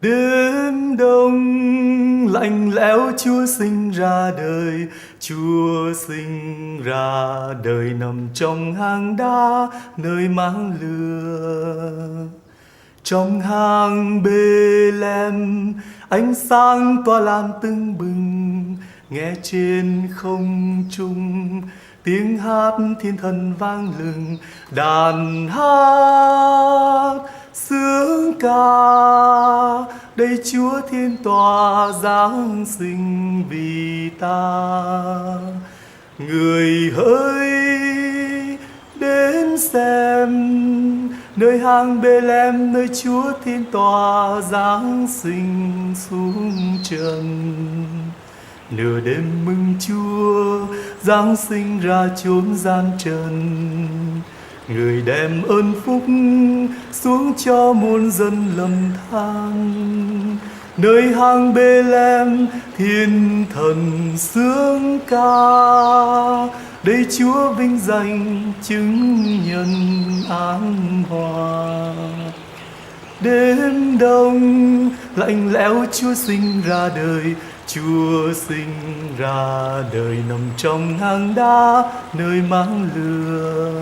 Đêm đông lạnh lẽo, Chúa sinh ra đời, Chúa sinh ra đời nằm trong hang đá nơi máng lửa. Trong hang Bê-lem, ánh sáng tỏa lan tưng bừng, nghe trên không trung tiếng hát thiên thần vang lừng. Đàn hát sướng ca, đây Chúa thiên tòa giáng sinh vì ta. Người hỡi đến xem, nơi hang Bê-lem, nơi Chúa thiên tòa giáng sinh xuống trần. Nửa đêm mừng Chúa giáng sinh ra chốn gian trần, người đem ơn phúc xuống cho muôn dân lầm than. Nơi hang Bê-lem thiên thần sướng ca, đây Chúa vinh danh chứng nhân an hòa. Đêm đông lạnh lẽo, Chúa sinh ra đời, Chúa sinh ra đời nằm trong hang đá nơi máng lửa.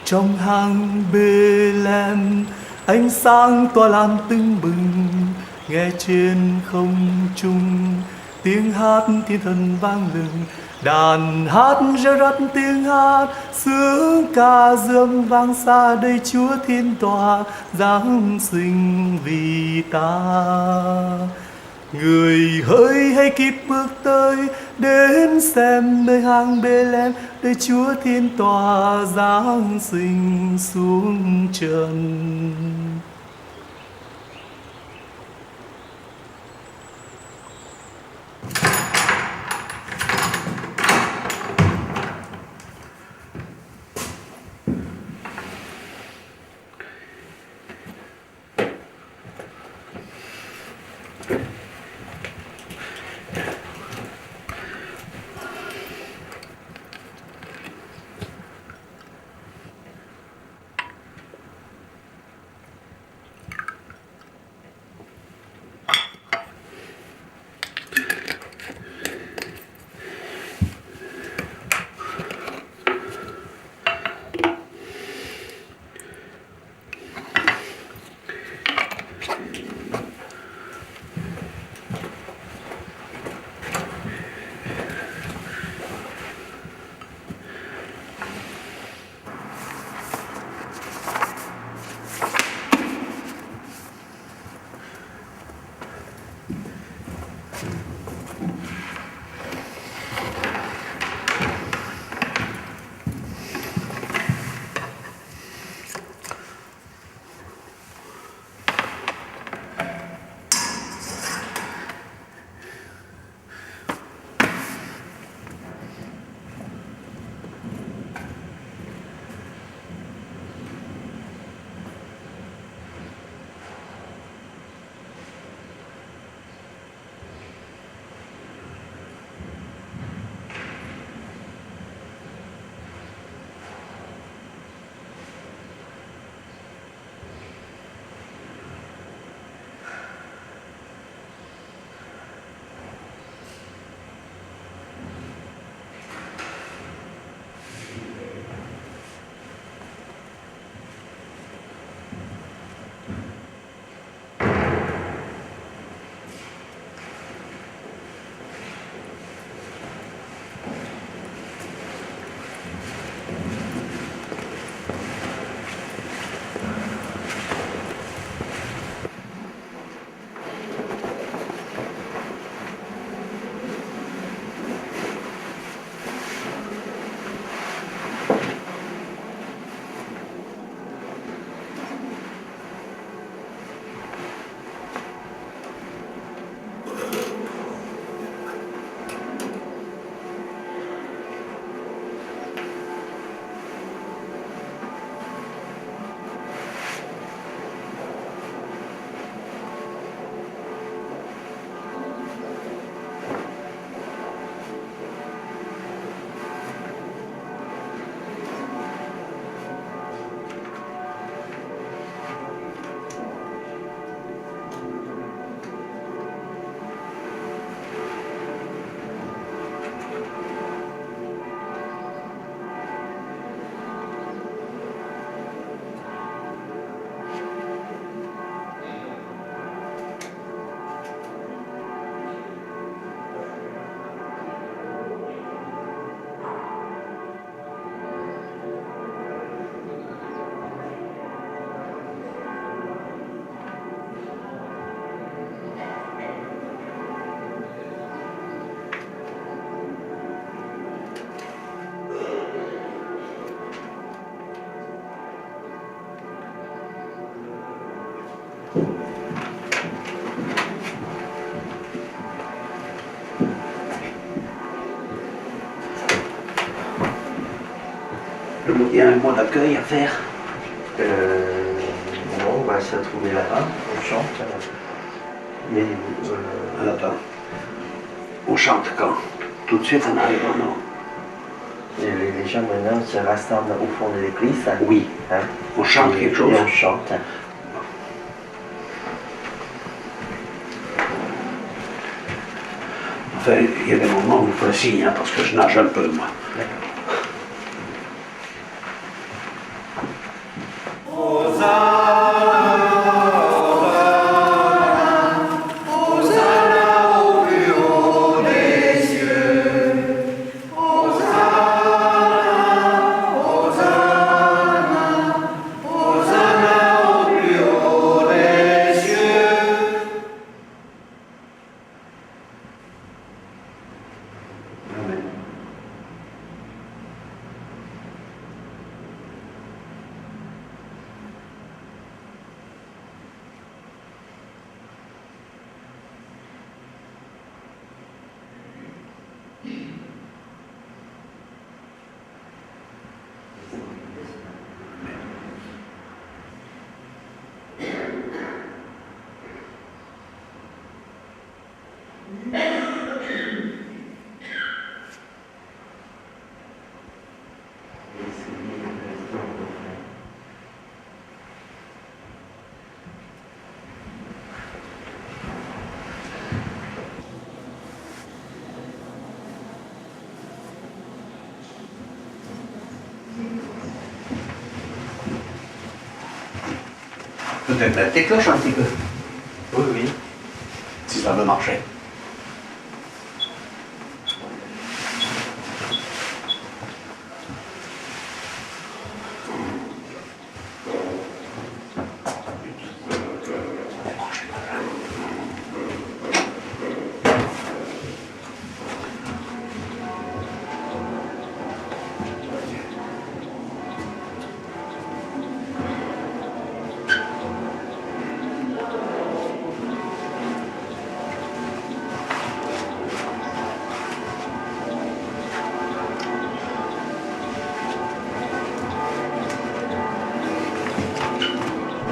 Trong hang Bê-lem, ánh sáng tỏa lan tưng bừng, nghe trên không trung tiếng hát thiên thần vang lừng. Đàn hát reo rắt tiếng hát sướng ca dương vang xa, đây Chúa thiên tòa giáng sinh vì ta. Người hỡi hãy kịp bước tới đến xem, nơi hang Bê-lem, đây Chúa thiên tòa giáng sinh xuống trần. Il y a un mot d'accueil à faire. Non, on va se retrouver là-bas, on chante. Mais Attends. On chante quand? Tout de suite en arrivant, non? les gens maintenant se rassemblent au fond de l'église. Oui. Hein? On chante quelque chose? Et on chante. Enfin, il y a des moments où vous ferez signe, hein, parce que je nage un peu, moi. Peut-être mettre tes cloches un petit peu. Oui, oui. Si ça veut marcher.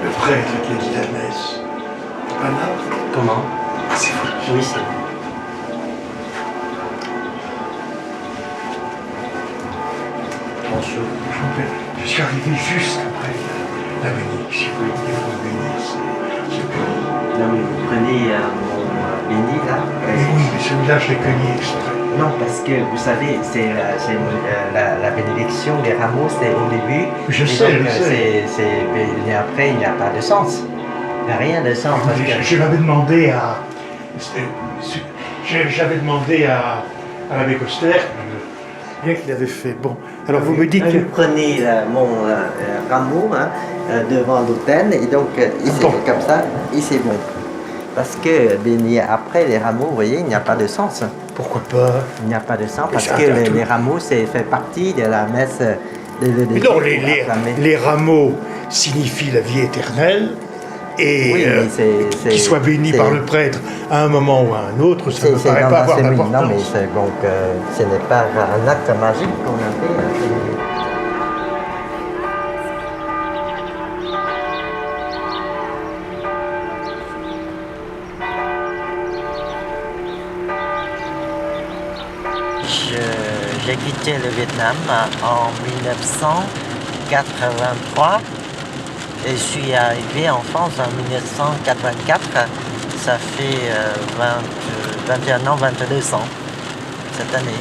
Le prêtre qui a dit la messe. Pas là. Comment? C'est vous. Oui, c'est bon. Bonjour. Je suis arrivé juste après la bénédiction. Et vous bénissez ce pays. Non, mais vous prenez mon béni là. Mais oui, mais celui-là, je l'ai cueilli exprès. Non, parce que vous savez, c'est la bénédiction des rameaux, c'est au début. Je Et sais, donc, je sais. mais après, il n'y a pas de sens. Il n'y a rien de sens. Parce que... Je l'avais demandé à. J'avais demandé à l'abbé Coster. Bien qu'il avait fait. Bon, alors vous me dites que. Vous prenez mon rameau hein, devant l'autel et donc ici, Bon. comme ça, ici bon. Parce que après les rameaux, vous voyez, il n'y a pas de sens. Pourquoi pas? Il n'y a pas de sens Mais parce ça, que tout- les rameaux, c'est fait partie de la messe de Mais non, les rameaux signifient la vie éternelle. Et Oui, mais qu'ils soient bénis par le prêtre à un moment ou à un autre, ça ne me paraît pas avoir Non, mais d'importance. donc, ce n'est pas un acte magique qu'on a fait. Hein, J'ai quitté le Vietnam en 1983 et je suis arrivé en France en 1984. Ça fait 21 ans, 22 ans cette année.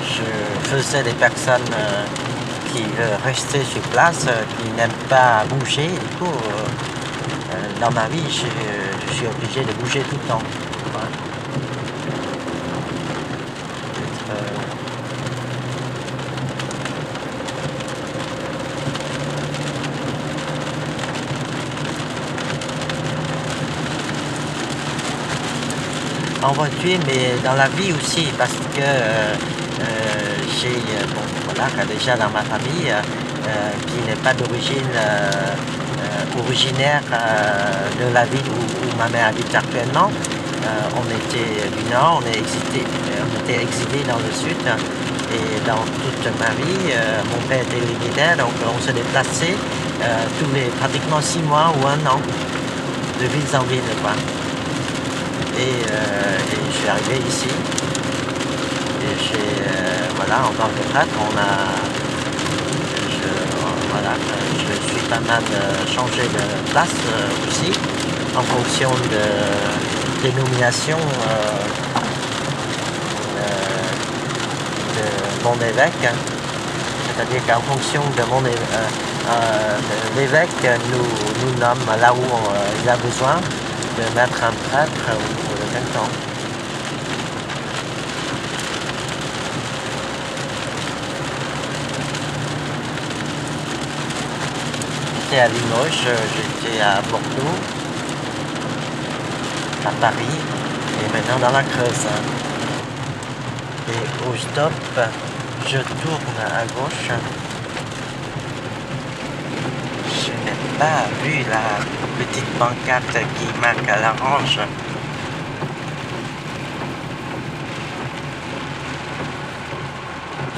Je faisais des personnes qui veulent rester sur place, qui n'aiment pas bouger. Du coup, dans ma vie, je suis obligé de bouger tout le temps. Ouais. en voiture, mais dans la vie aussi, parce que j'ai déjà dans ma famille qui n'est pas d'origine originaire de la ville où ma mère habite actuellement. On était du nord, on était exilés dans le sud. Et dans toute ma vie, mon père était militaire, donc on se déplaçait pratiquement 6 mois ou 1 an, de ville en ville, quoi. Et je suis arrivé ici. Et en tant que prêtre, je suis pas mal changé de place aussi, en fonction de dénomination de mon évêque. C'est-à-dire qu'en fonction de l'évêque nous nomme là où il a besoin de mettre un prêtre ou de canton. J'étais à Limoges, j'étais à Bordeaux, à Paris et maintenant dans la Creuse. Et au stop, je tourne à gauche. Je n'ai pas vu la petite pancarte qui marque à l'orange.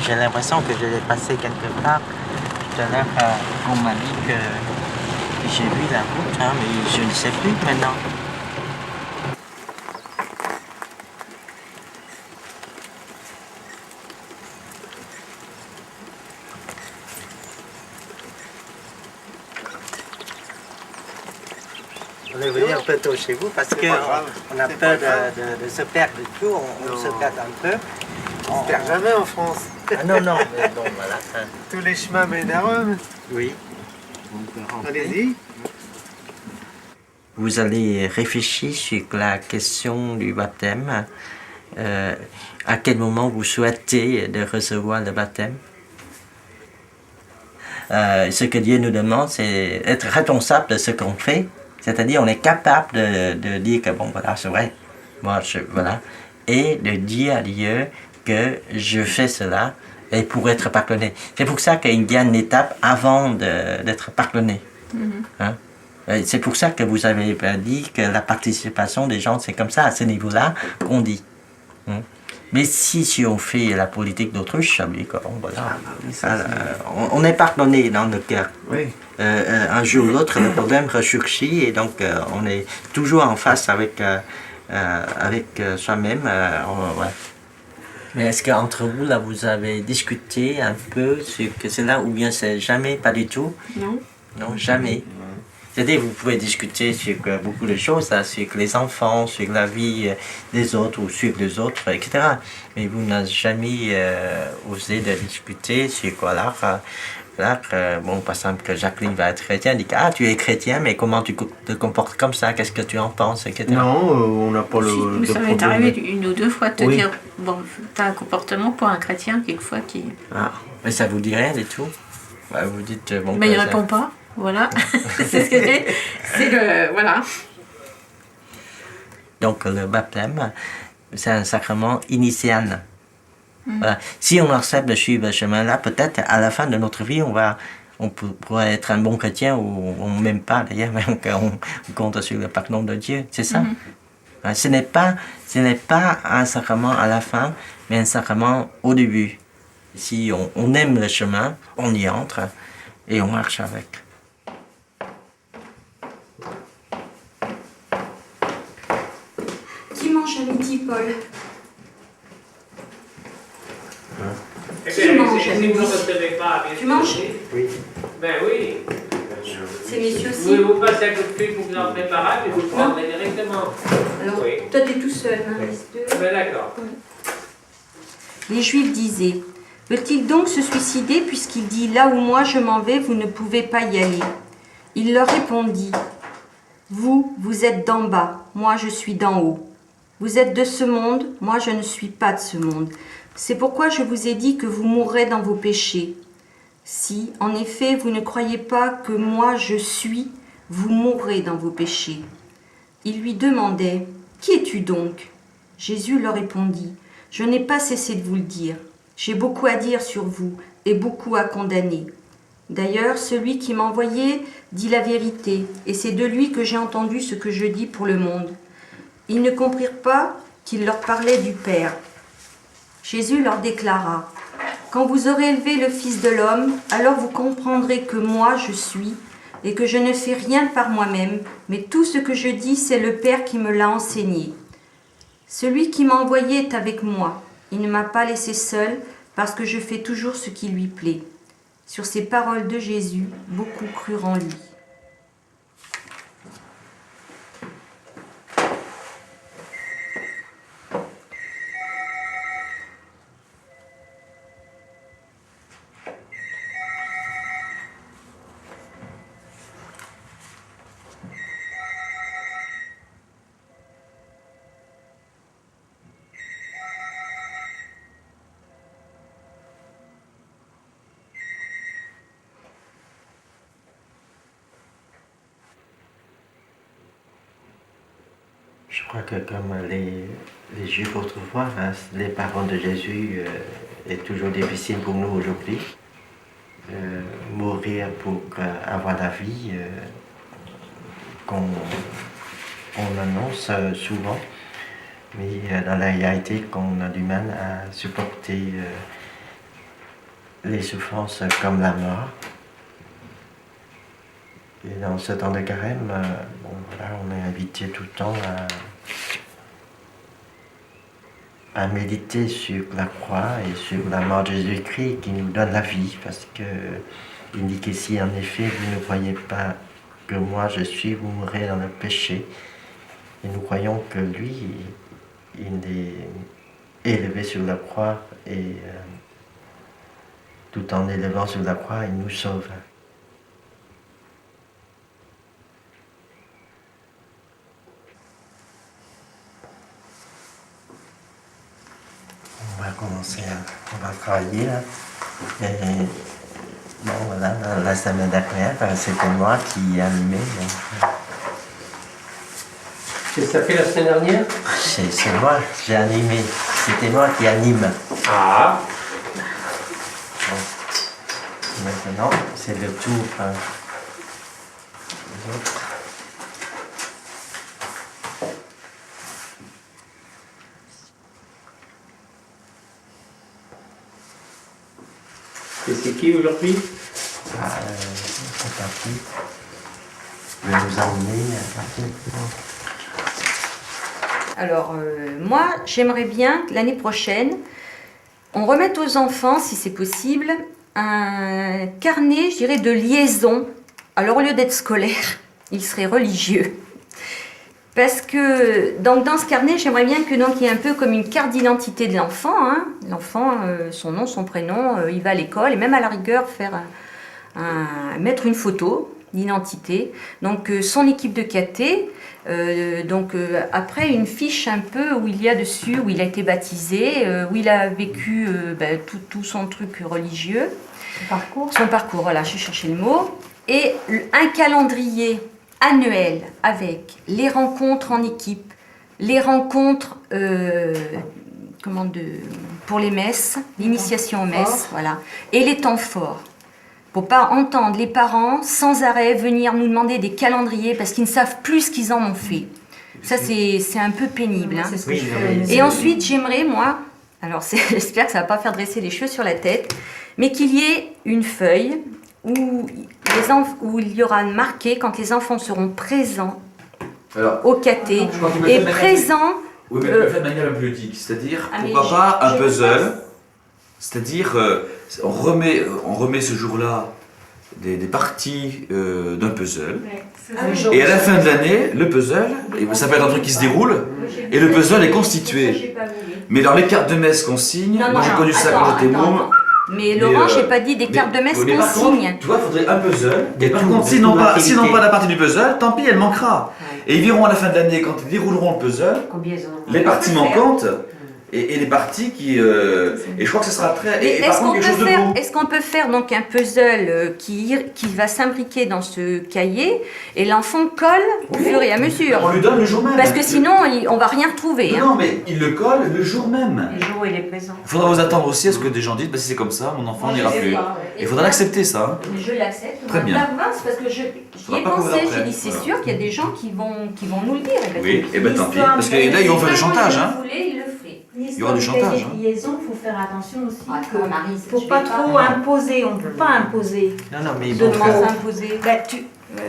J'ai l'impression que je l'ai passé quelque part. Tout à l'heure, on m'a dit que j'ai vu la route, mais je ne sais plus maintenant. On est venu un peu tôt chez vous parce qu'on a peur de se perdre du tout, on se perd un peu. On se perd jamais en France. Ah non, mais bon, voilà. Tous les chemins mènent à Rome. Oui. Allez-y. Vous allez réfléchir sur la question du baptême. À quel moment vous souhaitez de recevoir le baptême? Ce que Dieu nous demande, c'est être responsable de ce qu'on fait. C'est-à-dire, on est capable de dire que, bon, voilà, c'est vrai. Moi, voilà. Et de dire à Dieu que je fais cela et pour être pardonné. C'est pour ça qu'il y a une étape avant d'être pardonné. Hein? C'est pour ça que vous avez dit que la participation des gens, c'est comme ça, à ce niveau-là, qu'on dit. Hein? Mais si on fait la politique d'autruche, voilà, on est pardonné dans le cœur. Oui. Un jour ou l'autre, le problème ressurgit et donc on est toujours en face avec soi-même. Ouais. Mais est-ce qu'entre vous, là, vous avez discuté un peu sur que c'est là ou bien c'est jamais, pas du tout? Non. Non, jamais. C'est-à-dire vous pouvez discuter sur beaucoup de choses, là, sur les enfants, sur la vie des autres ou sur les autres, etc. Mais vous n'avez jamais osé de discuter sur quoi là. Bon, par exemple, que Jacqueline va être chrétienne, dit ah, tu es chrétien, mais comment tu te comportes comme ça, qu'est-ce que tu en penses, etc. Non, on n'a pas le Ça m'est problème. arrivé une ou deux fois de te Oui. dire, bon, t'as un comportement pour un chrétien, quelquefois, qui... Ah, mais ça vous dit rien du tout? Vous dites, bon... Mais il répond pas, voilà. C'est ce que c'est le... Voilà. Donc, le baptême, c'est un sacrement initial. Voilà. Si on accepte de suivre ce chemin-là, peut-être à la fin de notre vie, on pourrait être un bon chrétien ou même pas d'ailleurs, même qu'on compte sur le pardon de Dieu. C'est ça. Ce n'est pas un sacrement à la fin, mais un sacrement au début. Si on aime le chemin, on y entre et on marche avec. Qui mange à midi, Paul? Qui mange à midi? Tu manges? Oui. Ben oui. Ces messieurs Vous aussi? vous passez un coup de fil pour vous en préparer, mais vous le prendrez directement. Alors, Oui. toi, t'es tout seul, hein, reste deux. Ben d'accord. Les Juifs disaient: veut-il donc se suicider puisqu'il dit là où moi je m'en vais, vous ne pouvez pas y aller? Il leur répondit: vous êtes d'en bas, moi je suis d'en haut. Vous êtes de ce monde, moi je ne suis pas de ce monde. C'est pourquoi je vous ai dit que vous mourrez dans vos péchés. Si, en effet, vous ne croyez pas que moi je suis, vous mourrez dans vos péchés. Il lui demandait: qui es-tu donc? Jésus leur répondit, « Je n'ai pas cessé de vous le dire. J'ai beaucoup à dire sur vous et beaucoup à condamner. D'ailleurs, celui qui m'a envoyé dit la vérité, et c'est de lui que j'ai entendu ce que je dis pour le monde. » Ils ne comprirent pas qu'il leur parlait du Père. Jésus leur déclara, « Quand vous aurez élevé le Fils de l'homme, alors vous comprendrez que moi je suis, et que je ne fais rien par moi-même, mais tout ce que je dis, c'est le Père qui me l'a enseigné. Celui qui m'a envoyé est avec moi. Il ne m'a pas laissé seul, parce que je fais toujours ce qui lui plaît. » Sur ces paroles de Jésus, beaucoup crurent en lui. Je crois que comme les Juifs autrefois, hein, les paroles de Jésus est toujours difficile pour nous aujourd'hui. Mourir pour avoir la vie qu'on annonce souvent, mais dans la réalité qu'on a du mal à supporter les souffrances comme la mort. Et dans ce temps de carême, on est invité tout le temps à méditer sur la croix et sur la mort de Jésus-Christ qui nous donne la vie, parce qu'il dit qu'ici, en effet, vous ne croyez pas que moi je suis, vous mourrez dans le péché. Et nous croyons que lui, il est élevé sur la croix et tout en élevant sur la croix, il nous sauve. On va commencer, on va travailler là. Et bon, voilà, la semaine dernière, c'était moi qui animais. Qu'est-ce que ça fait la semaine dernière? C'est moi, j'ai animé. C'était moi qui anime. Ah, Bon. Maintenant, c'est le tour des autres. et c'est qui aujourd'hui? C'est parti. Je vais vous emmener à partir. Alors, moi, j'aimerais bien que l'année prochaine, on remette aux enfants, si c'est possible, un carnet, je dirais, de liaison. Alors, au lieu d'être scolaire, il serait religieux. Parce que donc, dans ce carnet, j'aimerais bien que donc, il y ait un peu comme une carte d'identité de l'enfant. Hein. L'enfant, son nom, son prénom, il va à l'école et même à la rigueur mettre une photo d'identité. Donc son équipe de caté. Après une fiche un peu où il y a dessus, où il a été baptisé, où il a vécu tout son truc religieux. Son parcours, voilà, je cherchais le mot. Et un calendrier annuel avec les rencontres en équipe, les rencontres pour les messes, l'initiation aux messes, voilà, et les temps forts. Pour pas entendre les parents sans arrêt venir nous demander des calendriers parce qu'ils ne savent plus ce qu'ils en ont fait. Ça, c'est un peu pénible. Hein. C'est ce que je fais. Et ensuite, j'aimerais, moi, alors j'espère que ça ne va pas faire dresser les cheveux sur la tête, mais qu'il y ait une feuille où il y aura marqué quand les enfants seront présents au caté et présents. Oui, mais le fait de manière un peu ludique, c'est-à-dire, pourquoi pas un puzzle, c'est-à-dire, on remet ce jour-là des parties d'un puzzle, et à la fin de l'année, le puzzle, ça peut être un truc qui se déroule, et le puzzle est constitué. Mais dans les cartes de messe qu'on signe, moi j'ai connu ça quand j'étais môme. Mais Laurent, j'ai pas dit des cartes de messe qu'on signe. Tu vois, il faudrait un puzzle. Et par contre, s'ils n'ont pas la partie du puzzle, tant pis, elle manquera. Et ils verront à la fin de l'année, quand ils dérouleront le puzzle, les parties manquantes, et les parties qui... et je crois que ce sera très... Et par Est-ce contre, quelque chose de beau. qu'on peut faire donc un puzzle qui va s'imbriquer dans ce cahier et l'enfant colle au fur et à mesure? On lui donne le jour même. Parce que sinon, on va rien retrouver. Non, non, mais il le colle le jour même. Le jour où il est présent. Il faudra vous attendre aussi à ce que des gens disent, bah, si c'est comme ça, mon enfant n'ira plus. Il faudra l'accepter, ça. Hein. Je l'accepte. Très bien. Parce que j'y ai pas courir pensé. après, J'ai dit, c'est voilà. sûr qu'il y a des gens qui vont nous le dire. Oui, et ben tant pis. Parce que là, ils vont faire du chantage. Hein. Il le fait. Il y aura du chantage. L'histoire des liaisons, il faut faire attention aussi. Ah, Il Marie, ne faut pas trop imposer, on ne peut pas imposer. Non, non, mais De bon, comment s'imposer. Ben,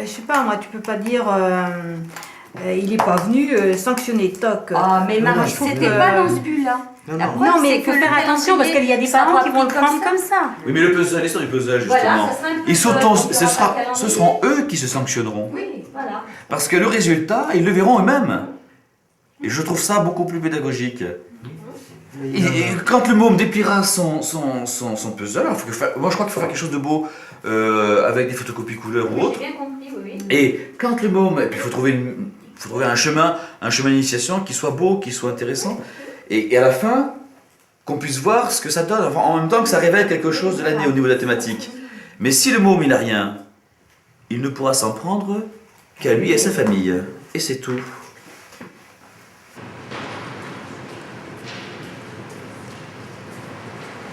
je sais pas, moi, tu peux pas dire il n'est pas venu sanctionner, toc. Ah, mais Non, Marie, je trouve c'était que- pas dans ce but-là. Non, La non. preuve, Non, mais c'est il faut que faire le attention parce qu'il y a des ça parents qui vont le appris prendre comme ça. Oui, mais le puzzle, l'histoire du puzzle, justement. Voilà, ça sera un peu Ils puzzle, sautent, il y aura pas de ce seront eux qui se sanctionneront. Oui, voilà. Parce que le résultat, ils le verront eux-mêmes. Et je trouve ça beaucoup plus pédagogique. Et quand le môme dépliera son puzzle, alors moi je crois qu'il faut faire quelque chose de beau avec des photocopies couleurs ou Oui, autre. j'ai bien compris, oui. Et quand le môme, et puis il faut trouver un chemin d'initiation qui soit beau, qui soit intéressant. Et à la fin, qu'on puisse voir ce que ça donne, enfin, en même temps que ça révèle quelque chose de l'année au niveau de la thématique. Mais si le môme il n'a rien, il ne pourra s'en prendre qu'à lui et à sa famille. Et c'est tout.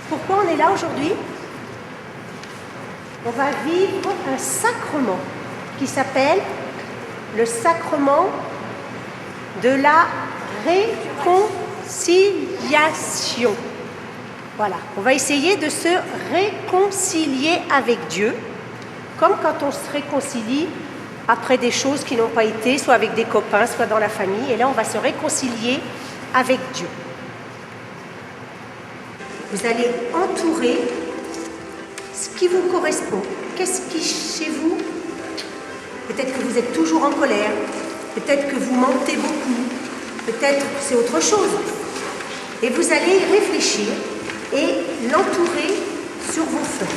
Pourquoi on est là aujourd'hui? On va vivre un sacrement qui s'appelle le sacrement de la réconciliation. Voilà, on va essayer de se réconcilier avec Dieu, comme quand on se réconcilie après des choses qui n'ont pas été, soit avec des copains, soit dans la famille. Et là, on va se réconcilier avec Dieu. Vous allez entourer ce qui vous correspond. Qu'est-ce qui, chez vous, peut-être que vous êtes toujours en colère, peut-être que vous mentez beaucoup, peut-être que c'est autre chose. Et vous allez y réfléchir et l'entourer sur vos feuilles.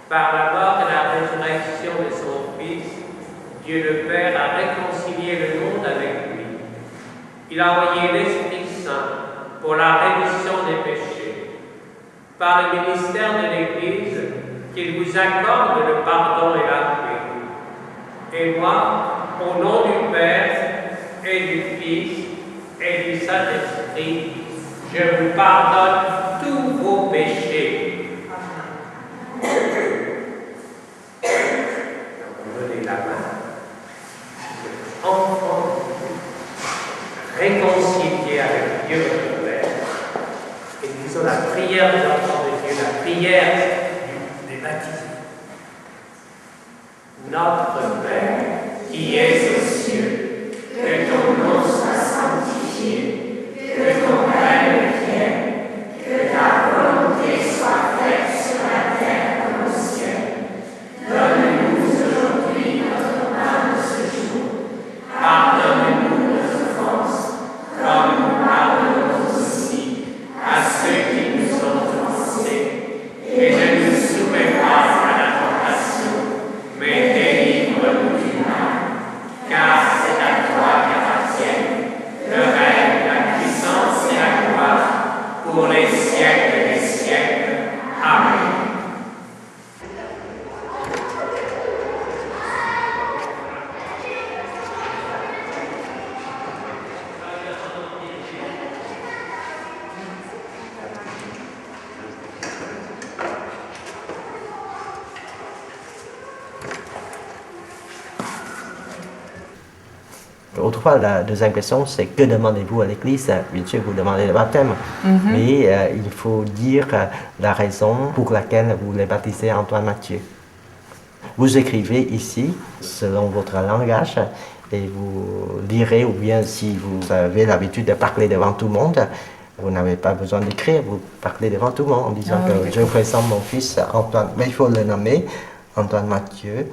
Par la mort et la résurrection de son Fils, Dieu le Père a réconcilié le monde avec lui. Il a envoyé l'Esprit Saint pour la rémission des péchés. Par le ministère de l'Église, qu'il vous accorde le pardon et la paix. Et moi, au nom du Père et du Fils et du Saint-Esprit, je vous pardonne tous vos péchés. Levez la main. Enfants, réconciliés avec Dieu notre Père. Et disons la prière des enfants de Dieu, la prière des baptisés. Notre Père, qui es aux cieux, que ton nom soit sanctifié, que ton règne vienne, que ta volonté soit faite sur la terre comme au ciel. Donne-nous aujourd'hui notre pain de ce jour. Pardonne-nous nos offenses, comme nous pardonnons aussi à ceux qui nous ont offensés. Et ne nous soumets pas à la tentation, mais délivre-nous du mal. Car c'est à toi qu'appartiennent le règne, la puissance et la gloire pour les siècles des siècles. Amen. Autrefois, la deuxième question, c'est que demandez-vous à l'Église? Bien sûr, vous demandez le baptême, mais il faut dire la raison pour laquelle vous les baptisez Antoine Mathieu. Vous écrivez ici, selon votre langage, et vous lirez, ou bien si vous avez l'habitude de parler devant tout le monde, vous n'avez pas besoin d'écrire, vous parlez devant tout le monde en disant que je présente mon fils Antoine, mais il faut le nommer, Antoine Mathieu,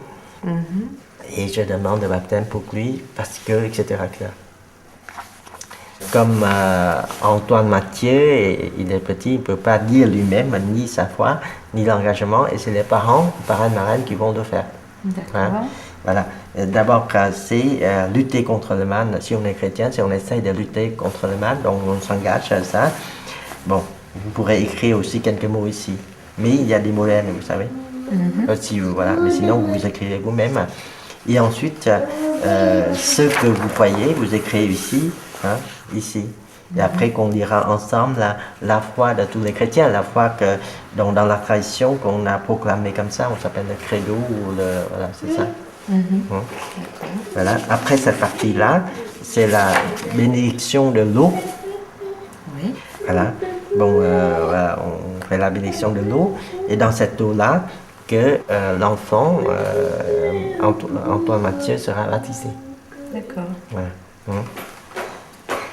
et je demande le baptême pour lui, parce que, etc. etc. Comme Antoine Mathieu, il est petit, il ne peut pas dire lui-même, ni sa foi, ni l'engagement, et c'est les parents, parrains, marraines qui vont le faire. D'accord. Voilà. D'abord, c'est lutter contre le mal. Si on est chrétien, si on essaye de lutter contre le mal, donc on s'engage à ça. Bon, vous pourrez écrire aussi quelques mots ici. Mais il y a des modèles, vous savez. Voilà. Mais sinon, vous écrivez vous-même. Et ensuite, ce que vous croyez, vous écrivez ici, ici. Et après qu'on lira ensemble la foi de tous les chrétiens, la foi que dans la tradition qu'on a proclamée comme ça, on s'appelle le credo, ou voilà, c'est ça. Voilà. Après cette partie-là, c'est la bénédiction de l'eau. Oui. Voilà. Bon, voilà, on fait la bénédiction de l'eau, et dans cette eau-là, que l'enfant, Antoine Mathieu, sera baptisé. D'accord. Voilà.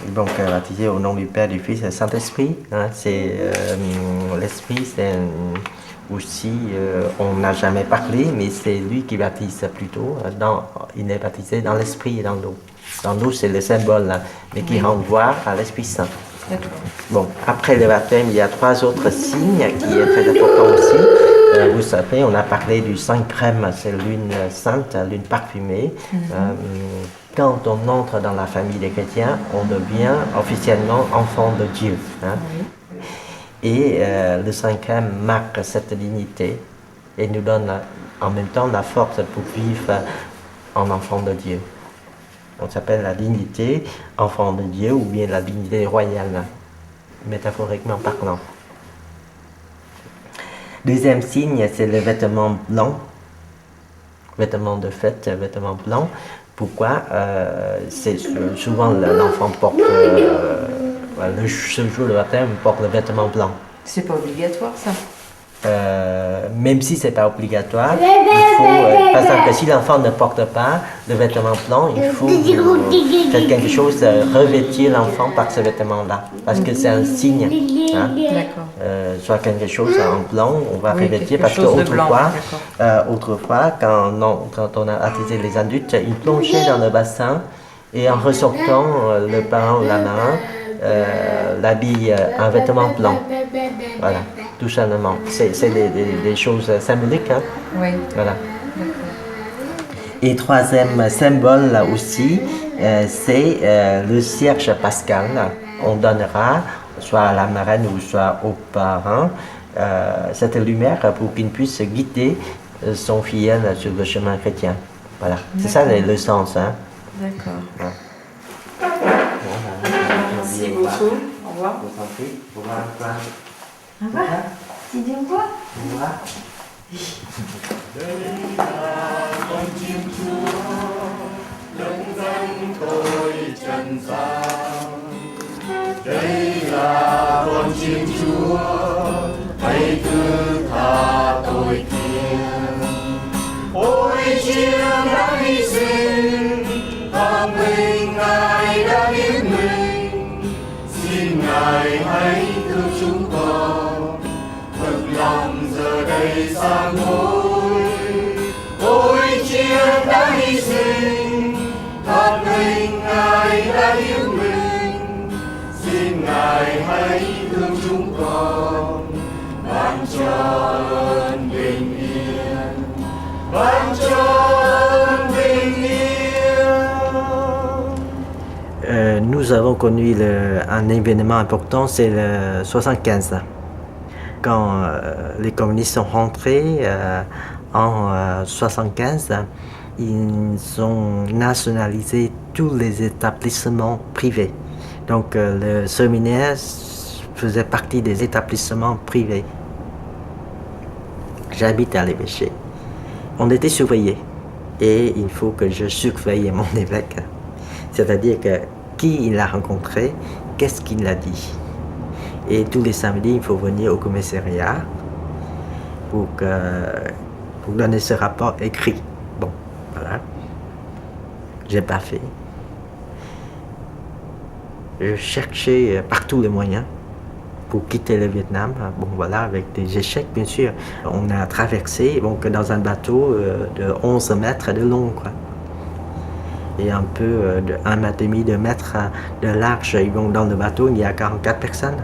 Donc, baptisé au nom du Père, du Fils et du Saint-Esprit. C'est l'Esprit, c'est aussi, on n'a jamais parlé, mais c'est lui qui baptise plutôt. Il est baptisé dans l'Esprit et dans l'eau. Dans l'eau, c'est le symbole, mais qui renvoie à l'Esprit Saint. D'accord. Bon, après le baptême, il y a 3 autres signes qui est très important aussi. Vous savez, on a parlé du sang crème, c'est l'une sainte, l'une parfumée. Quand on entre dans la famille des chrétiens, on devient officiellement enfant de Dieu. Et le sang crème marque cette dignité et nous donne en même temps la force pour vivre en enfant de Dieu. On s'appelle la dignité enfant de Dieu, ou bien la dignité royale, métaphoriquement parlant. Deuxième signe, c'est le vêtement blanc, vêtement de fête, vêtement blanc. Pourquoi c'est souvent l'enfant porte, ce jour de baptême, porte le vêtement blanc. C'est pas obligatoire, ça. Même si c'est pas obligatoire, il faut, par exemple, si l'enfant ne porte pas de vêtements blancs, il faut faire quelque chose, revêtir l'enfant par ce vêtement-là, parce que c'est un signe. D'accord. Soit quelque chose en blanc, on va revêtir, parce qu'autrefois, quand on a baptisé les adultes, ils plongeaient dans le bassin, et en ressortant, le parent ou la maman l'habille un vêtement blanc. Voilà, tout simplement. C'est des choses symboliques. Oui. Voilà. Et troisième symbole là aussi, c'est le cierge pascal. On donnera soit à la marraine ou soit aux parents cette lumière pour qu'ils puissent guider son filleul sur le chemin chrétien. Voilà, c'est ça le sens. D'accord. Voilà. Merci beaucoup. Au revoir. Je vous en prie. Au revoir. Au revoir. Tu dis au revoir. Au revoir. Ngài hãy thương chúng con, thực lòng giờ đây sám hối. Ôi Chiên đã hy sinh, thật mình Ngài đã yêu mình. Xin Ngài hãy thương chúng con, ban cho ơn bình yên, ban cho ơn bình yên. Nous avons connu un événement important, c'est le 75. Quand les communistes sont rentrés en 75, ils ont nationalisé tous les établissements privés. Donc le séminaire faisait partie des établissements privés. J'habite à l'évêché. On était surveillés et il faut que je surveille mon évêque. C'est-à-dire que qui il a rencontré, qu'est-ce qu'il a dit. Et tous les samedis, il faut venir au commissariat pour donner ce rapport écrit. Bon, voilà. j'ai pas fait. Je cherchais par tous les moyens pour quitter le Vietnam. Bon voilà, avec des échecs bien sûr. On a traversé donc, dans un bateau de 11 mètres de long, quoi. Et un peu de 1,5 mètre, 2 mètres de large. Et donc, dans le bateau, il y a 44 personnes.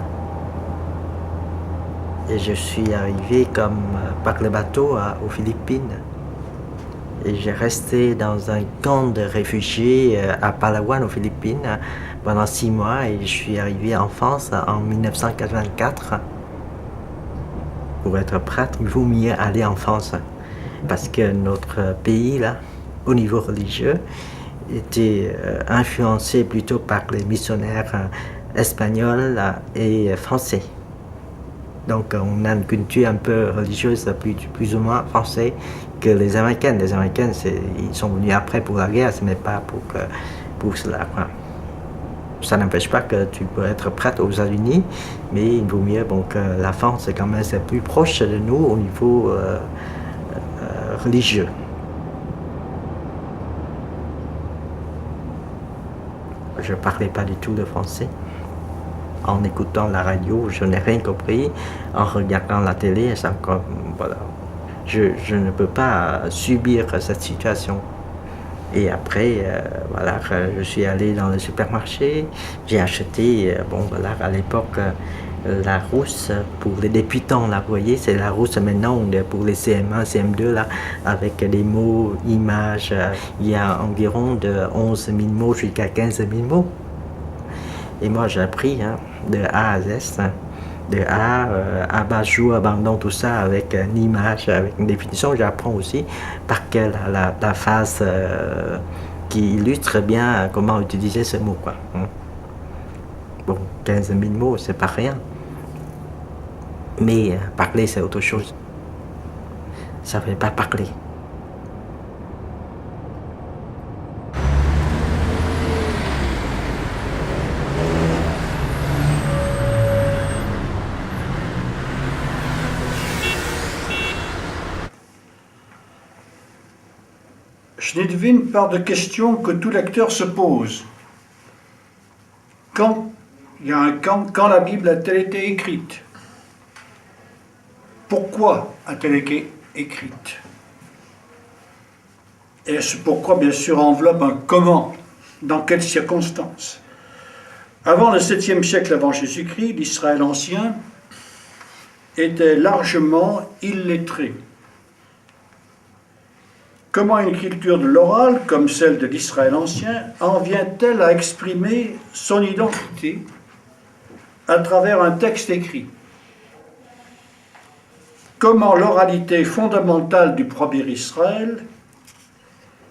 Et je suis arrivé par le bateau aux Philippines. Et j'ai resté dans un camp de réfugiés à Palawan, aux Philippines, pendant 6 mois. Et je suis arrivé en France en 1984. Pour être prêtre, il vaut mieux aller en France. Parce que notre pays, là, au niveau religieux, était influencé plutôt par les missionnaires espagnols et français. Donc on a une culture un peu religieuse, plus ou moins française que les Américains. Les Américains, ils sont venus après pour la guerre, ce n'est pas pour cela, quoi. Ça n'empêche pas que tu peux être prêtre aux États-Unis, mais il vaut mieux que la France, quand même, c'est plus proche de nous au niveau religieux. Je ne parlais pas du tout le français. En écoutant la radio, je n'ai rien compris. En regardant la télé, voilà. Je ne peux pas subir cette situation. Et après, voilà, je suis allé dans le supermarché. J'ai acheté, à l'époque, la rousse pour les débutants. Là, vous voyez, c'est la rousse maintenant pour les CM1, CM2, là, avec des mots, images. Il y a environ de 11 000 mots jusqu'à 15 000 mots. Et moi, j'ai appris de A à Z, de A, abat-jour, abandon, tout ça, avec une image, avec une définition. J'apprends aussi par quelle la phrase qui illustre bien comment utiliser ce mot, quoi. Bon, 15 000 mots, c'est pas rien. Mais parler, c'est autre chose. Ça ne fait pas parler. Schneidwin part de questions que tout lecteur se pose. Quand la Bible a-t-elle été écrite? Pourquoi a-t-elle été écrite? Et ce pourquoi, bien sûr, enveloppe un comment, dans quelles circonstances. Avant le 7e siècle avant Jésus-Christ, l'Israël ancien était largement illettré. Comment une écriture de l'oral, comme celle de l'Israël ancien, en vient-elle à exprimer son identité à travers un texte écrit? Comment l'oralité fondamentale du premier Israël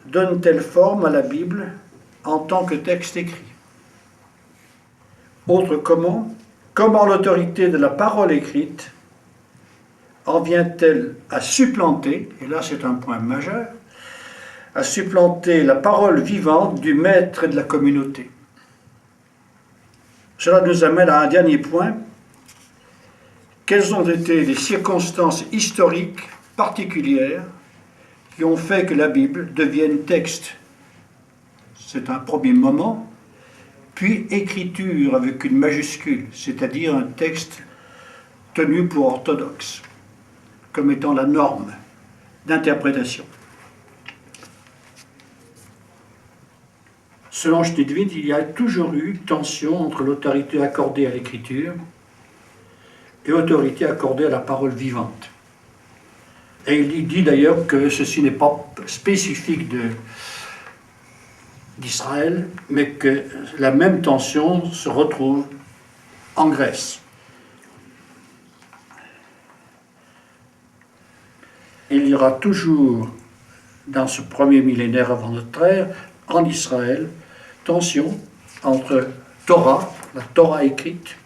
donne-t-elle forme à la Bible en tant que texte écrit? Autre comment l'autorité de la parole écrite en vient-elle à supplanter, et là c'est un point majeur, à supplanter la parole vivante du maître et de la communauté? Cela nous amène à un dernier point. Quelles ont été les circonstances historiques particulières qui ont fait que la Bible devienne texte? C'est un premier moment, puis écriture avec une majuscule, c'est-à-dire un texte tenu pour orthodoxe, comme étant la norme d'interprétation. Selon Schneidwin, il y a toujours eu tension entre l'autorité accordée à l'écriture et l'autorité accordée à la parole vivante. Et il dit d'ailleurs que ceci n'est pas spécifique d'Israël, mais que la même tension se retrouve en Grèce. Il y aura toujours, dans ce premier millénaire avant notre ère, en Israël, tension entre Torah, la Torah écrite,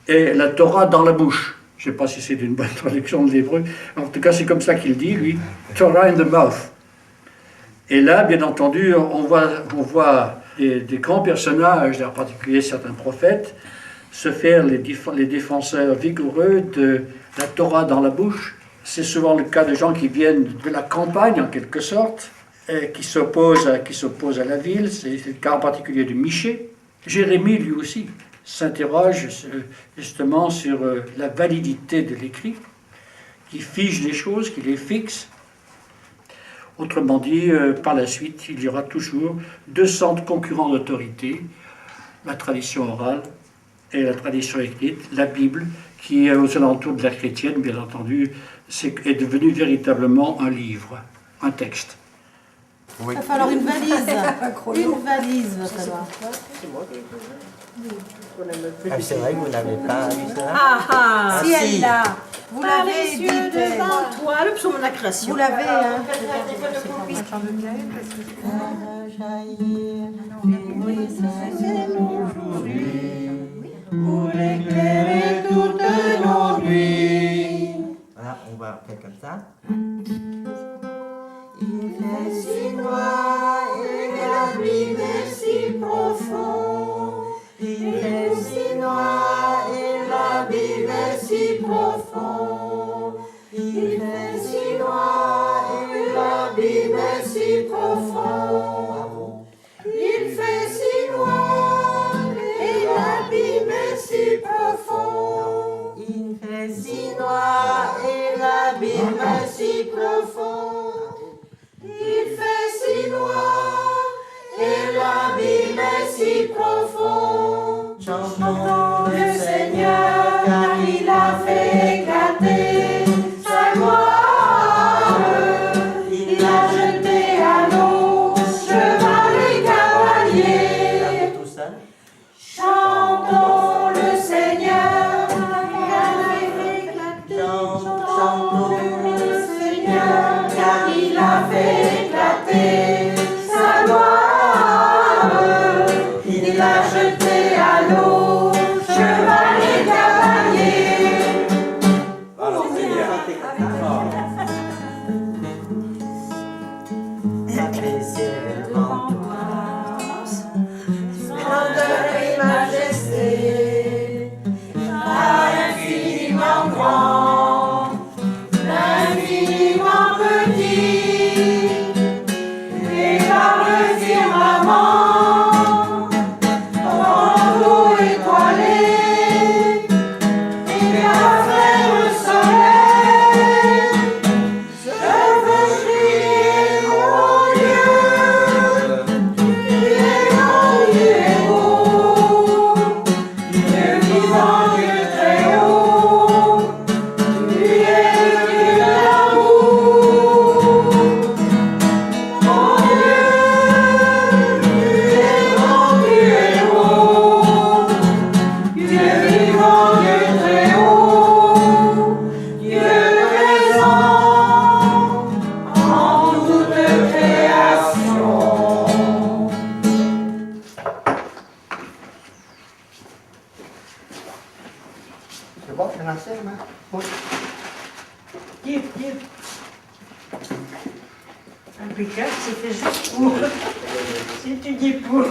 et la Torah dans la bouche. Je ne sais pas si c'est une bonne traduction de l'hébreu, en tout cas c'est comme ça qu'il dit, lui, Torah in the mouth. Et là, bien entendu, on voit des grands personnages, en particulier certains prophètes, se faire les défenseurs vigoureux de la Torah dans la bouche. C'est souvent le cas de gens qui viennent de la campagne, en quelque sorte, qui s'oppose à la ville, c'est le cas en particulier de Michée. Jérémie, lui aussi, s'interroge justement sur la validité de l'écrit, qui fige les choses, qui les fixe. Autrement dit, par la suite, il y aura toujours deux centres concurrents d'autorité, la tradition orale et la tradition écrite, la Bible, qui aux alentours de l'ère chrétienne, bien entendu, est devenue véritablement un livre, un texte. Il va falloir une valise. Une valise, va falloir. C'est vrai que vous n'avez pas eu ça. Ah, si, elle l'a. Vous Par l'avez les yeux devant toi, le psaume de la création. Vous l'avez, hein. Pour éclairer toutes nos nuits. Voilà, on va faire comme ça. Il fait si noir et l'abîme est si profond. Il fait si noir et l'abîme est si profond. Il fait si noir et l'abîme est si profond. Il fait si noir et l'abîme est si profond. Il fait si noir et l'abîme est si profond. Il fait si noir et l'abîme est si profond. Chantons le Seigneur car il a fait éclater sa gloire. Il a jeté à l'eau cheval et cavalier. Chantons le Seigneur car il a fait éclater. Chantons le Seigneur car il a fait éclater sa gloire. Il a jeté à l'eau cheval et cavalier. Alors, c'est bien. Splendeur et majesté, infiniment grand, infiniment petit, et par le firmament, tantôt étoilé, et à faire le soleil, je veux crier mon Dieu, tu es grand, tu es beau, Dieu vivant, Dieu très haut, tu es le Dieu d'amour. Mon Dieu, tu es grand, tu es beau, Dieu vivant, Dieu très haut, Dieu présent en toute création. C'est bon, c'est lancé, hein? Oui. Give. Impeccable, c'est fait juste pour. Si tu dis pour.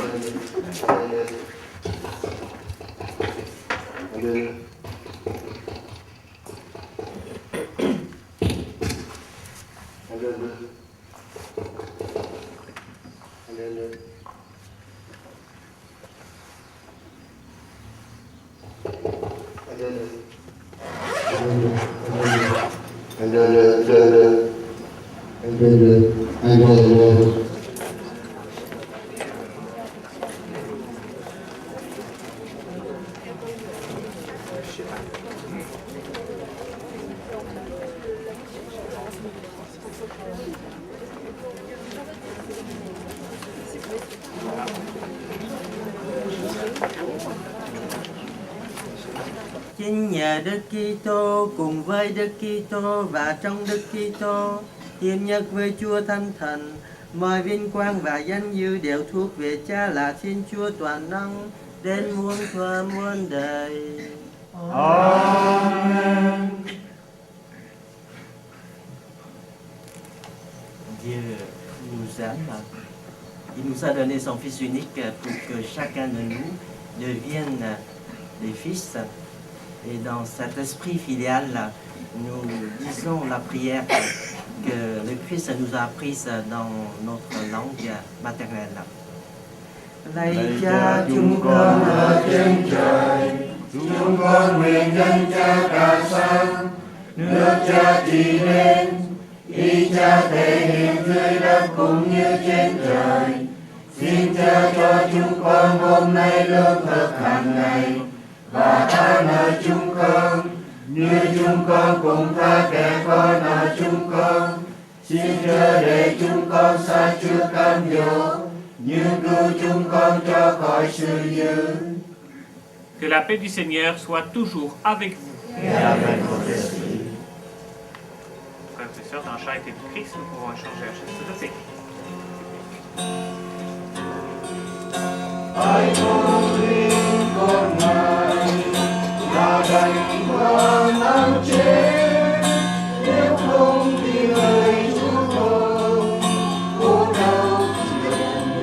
Chính nhờ Đức Kitô cùng với Đức Kitô và trong Đức Kitô, hiệp nhất với Chúa Thánh Thần, mọi vinh quang và danh dự đều thuộc về Cha là Thiên Chúa toàn năng đến muôn thuở muôn đời. Amen. Dieu nous aime. Il nous a donné son Fils unique pour que chacun de nous devienne des fils. Et dans cet esprit filial, nous disons la prière que le Christ nous a apprises dans notre langue maternelle. Lạy Cha chúng con ở trên trời, chúng con nguyện nhân Cha cả sáng, nước Cha trị nên, ý Cha thể hiện dưới đất cũng như trên trời. Xin Cha cho chúng con hôm nay lương thực hàng ngày, và tha nợ chúng con, như chúng con cũng tha kẻ có nợ chúng con. Xin chớ để chúng con sa trước cám dỗ, nhưng cứu chúng con cho khỏi sự dữ. Que la paix du Seigneur soit toujours avec vous. Et avec votre esprit. Frères et sœurs, dans la charité du Christ, nous pouvons échanger un geste de paix. Hãy con linh con Ngài là đành qua năm chết, nếu không thì lời Chúa con khổ đau chuyện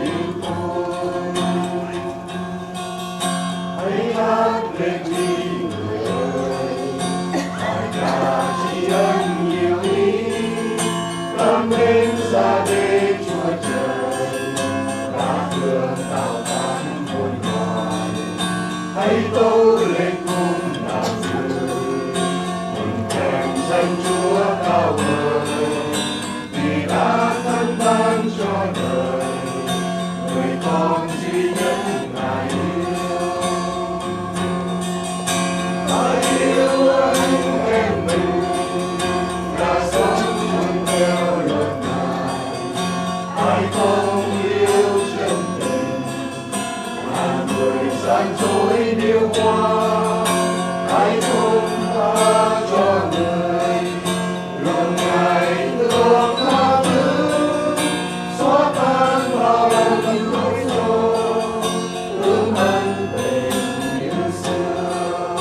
linh thôi. Hãy hát lên đi người ơi, bài ca tri ân nhiều ý, cảm mến xa về Chúa trời, đã thương tạo tan muôn loài. Hãy tâu lên cùng nào dư, mừng thèm danh Chúa cao vời, vì đã thân ban cho đời, người con duy nhất Ngài yêu. Hãy yêu anh em mình, đã sống tuân theo luật Ngài. Hãy không yêu chân tình, mà người gian dối điêu hoa. Hãy không tha cho người, lòng Ngài thương tha thứ, xóa tan bao lần lỗi lầm, ước ân tình như xưa.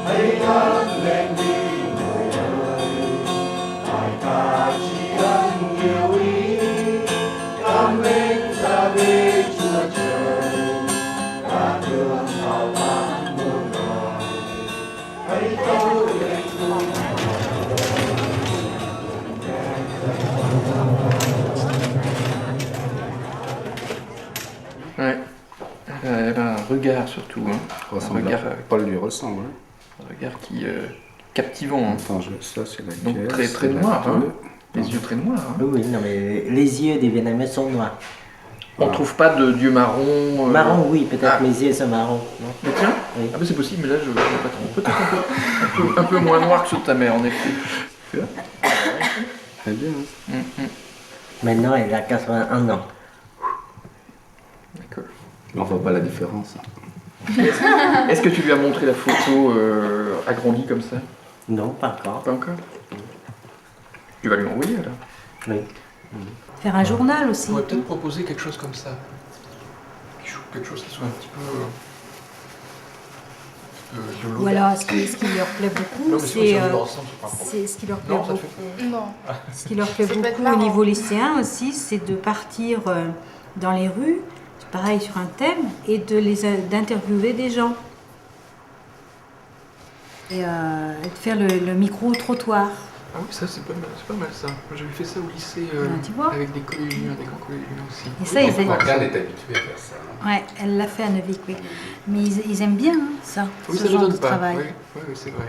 Hãy hát lên đi người ơi, bài ca tri ân nhiều ý, cảm mến ra về Chúa trời, đã thương tạo tan muôn loài. Hãy tâu lên cùng Ouais. Elle a un regard surtout, hein. Un regard, Paul lui ressemble. Hein. un regard qui captivant. Hein. Attends, ça c'est la Donc caisse, très c'est la noir, hein. queue. Les yeux très noirs. Hein. Oui, non, mais les yeux des Vietnamiens sont noirs. On trouve pas d'yeux marron. Marron, oui, peut-être Ah. mes yeux sont marrons. Non Mais tiens, Oui. ah bah c'est possible, mais là je ne vois pas trop. Peut-être un peu moins noir que ceux de ta mère, en effet. Tu vois Très bien. Hein. Maintenant, elle a 81 ans. D'accord. On voit pas la différence. Est-ce que tu lui as montré la photo agrandie comme ça? Non, pas encore. Pas encore. Tu vas lui envoyer alors? Oui. Faire un journal aussi. On pourrait peut-être proposer quelque chose comme ça. Quelque chose qui soit un petit peu YOLO. Ou alors, ce qui leur plaît beaucoup, Non, mais si on vit c'est ensemble, c'est pas un problème. c'est ce qui leur plaît Non, ça beaucoup. fait Non. Ce qui leur plaît Ça peut être beaucoup au marrant. niveau lycéen aussi, c'est de partir dans les rues, pareil sur un thème, et d'interviewer des gens. Et de faire le micro-trottoir. Ah oui, ça c'est pas mal ça. Moi j'avais fait ça au lycée tu vois. avec des collégiens, des grands collégiens aussi. Et ça, ils aiment. Morgane est habitué à faire ça. Ouais, elle l'a fait à Neuvik, oui. Mais ils aiment bien hein, ça, Oui, ce ça ne genre de donne pas. travail. Oui, c'est vrai.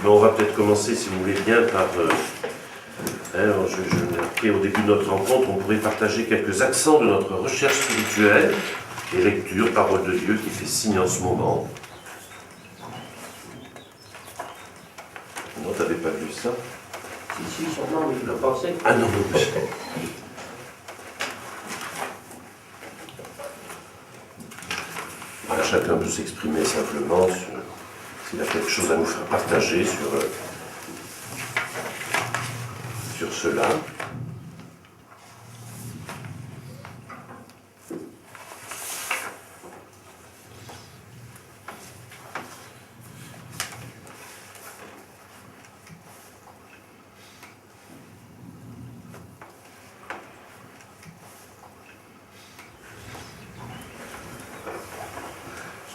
Bon, on va peut-être commencer, si vous voulez bien, par... je l'ai appris au début de notre rencontre, on pourrait partager quelques accents de notre recherche spirituelle et lecture, parole de Dieu, qui fait signe en ce moment. Non, t'avais pas vu ça? Si, sûrement, mais je le pensais. Ah non, non. Voilà, chacun peut s'exprimer simplement sur s'il a quelque chose à nous faire partager sur cela.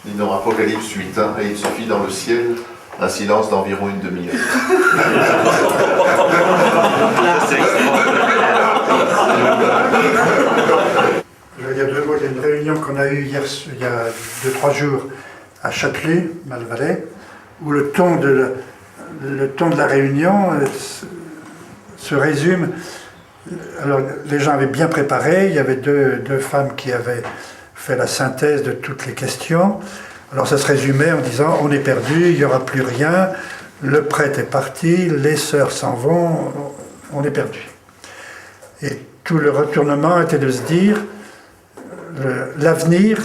Dit dans Apocalypse 8, hein, et il se fit dans le ciel un silence d'environ une demi-heure. Je vais dire deux mots. Il y a une réunion qu'on a eue hier, il y a 2-3 jours à Châtelet, Malvalais, où le ton de la réunion se résume. Alors, les gens avaient bien préparé. Il y avait deux femmes qui avaient fait la synthèse de toutes les questions. Alors ça se résumait en disant on est perdu, il n'y aura plus rien, le prêtre est parti, les sœurs s'en vont, on est perdu. Et tout le retournement était de se dire l'avenir,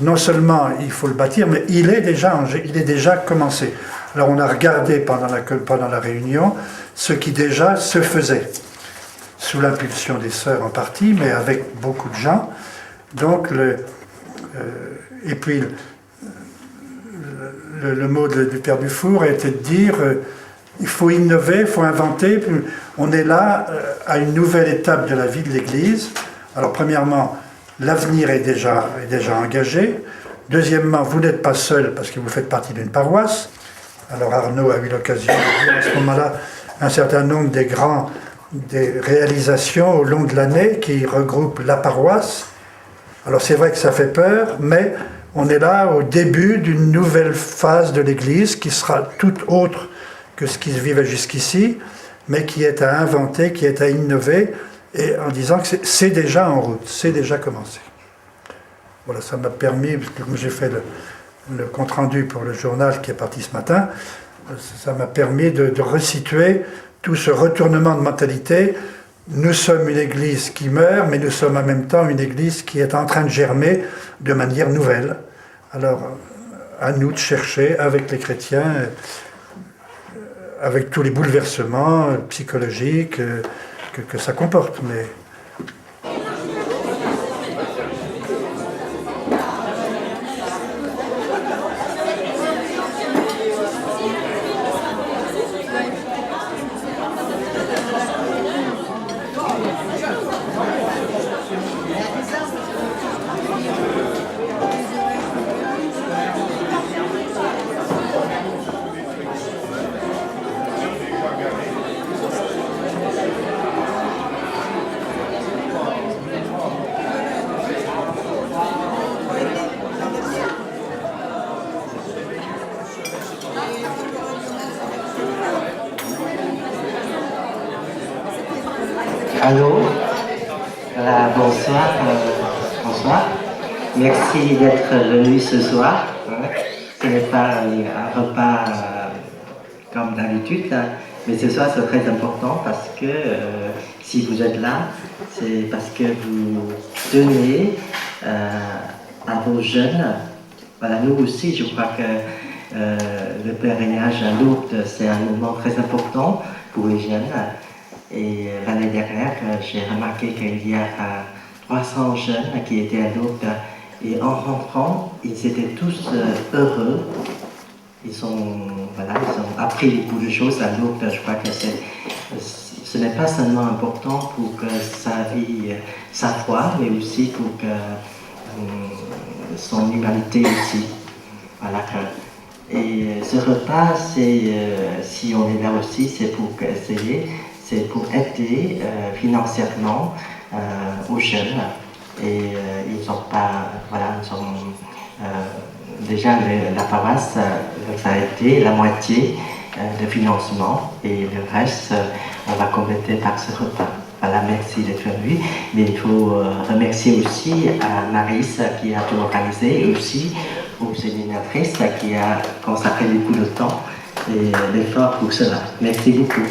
non seulement il faut le bâtir, mais il est déjà commencé. Alors on a regardé pendant la réunion ce qui déjà se faisait, sous l'impulsion des sœurs en partie, mais avec beaucoup de gens. Donc, et puis, le mot du Père Dufour était de dire il faut innover, il faut inventer. On est là à une nouvelle étape de la vie de l'Église. Alors, premièrement, l'avenir est déjà engagé. Deuxièmement, vous n'êtes pas seul parce que vous faites partie d'une paroisse. Alors, Arnaud a eu l'occasion de dire à ce moment-là un certain nombre des réalisations au long de l'année qui regroupent la paroisse. Alors c'est vrai que ça fait peur, mais on est là au début d'une nouvelle phase de l'Église qui sera tout autre que ce qui se vivait jusqu'ici, mais qui est à inventer, qui est à innover, et en disant que c'est déjà en route, c'est déjà commencé. Voilà, ça m'a permis, parce que comme j'ai fait le compte-rendu pour le journal qui est parti ce matin, ça m'a permis de resituer tout ce retournement de mentalité. Nous sommes une Église qui meurt, mais nous sommes en même temps une Église qui est en train de germer de manière nouvelle. Alors, à nous de chercher, avec les chrétiens, avec tous les bouleversements psychologiques que ça comporte. Mais Allô, voilà, bonsoir, bonsoir. Merci d'être venu ce soir. Ce n'est pas un repas comme d'habitude, mais ce soir c'est très important parce que si vous êtes là, c'est parce que vous tenez à vos jeunes. Voilà, nous aussi, je crois que le pèlerinage à Lourdes, c'est un moment très important pour les jeunes. Et l'année dernière, j'ai remarqué qu'il y a 300 jeunes qui étaient à Lourdes et en rentrant, ils étaient tous heureux. Ils ont appris beaucoup de choses à Lourdes. Je crois que ce n'est pas seulement important pour sa vie, sa foi, mais aussi pour son humanité aussi. Voilà. Et ce repas, si on est là aussi, c'est pour essayer. C'est pour aider financièrement aux jeunes. Et ils n'ont pas, déjà la paroisse, ça a été la moitié de financement et le reste, on va compléter par ce repas. Voilà, merci d'être venu. Mais il faut remercier aussi à Maryse qui a tout organisé et aussi aux séminatrices qui a consacré beaucoup de temps et d'efforts pour cela. Merci beaucoup.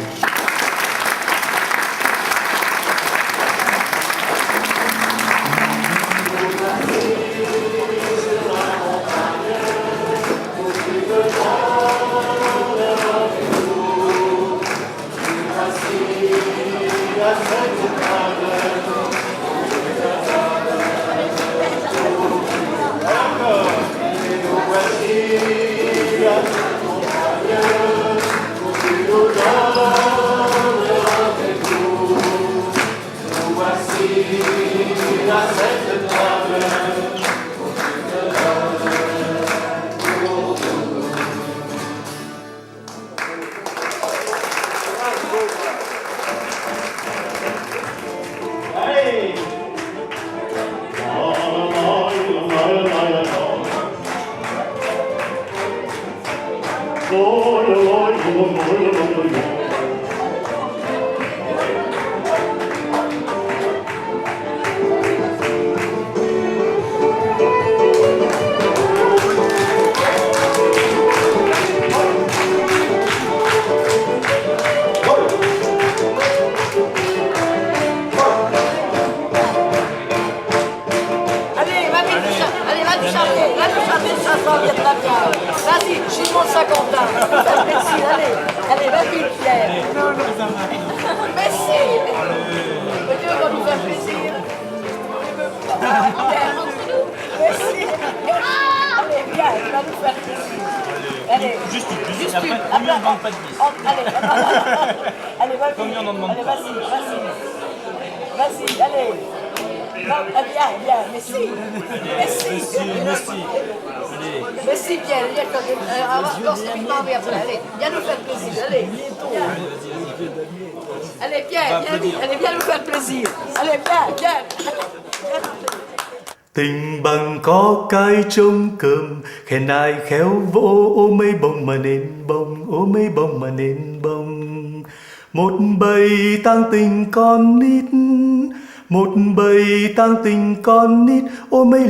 Vas-y, je monte ça content. Merci, allez, vas-y, Pierre. Merci. Dieu va nous faire plaisir. Merci. Allez, viens, il va nous faire plaisir. Allez, juste une. Allez, vas-y. Combien on en demande? Allez, vas-y. Vas-y, allez. Viens, merci. Merci Pierre, viens nous faire plaisir, allez. Allez Pierre, viens nous faire plaisir. Allez, viens. Tình bằng có cái trống cơm, khen ai khéo vỗ ô mấy bông mà nên bông, ô mấy bông mà nên bông. Một bầy tang tình con nít, một bầy tang tình con nít, ô mấy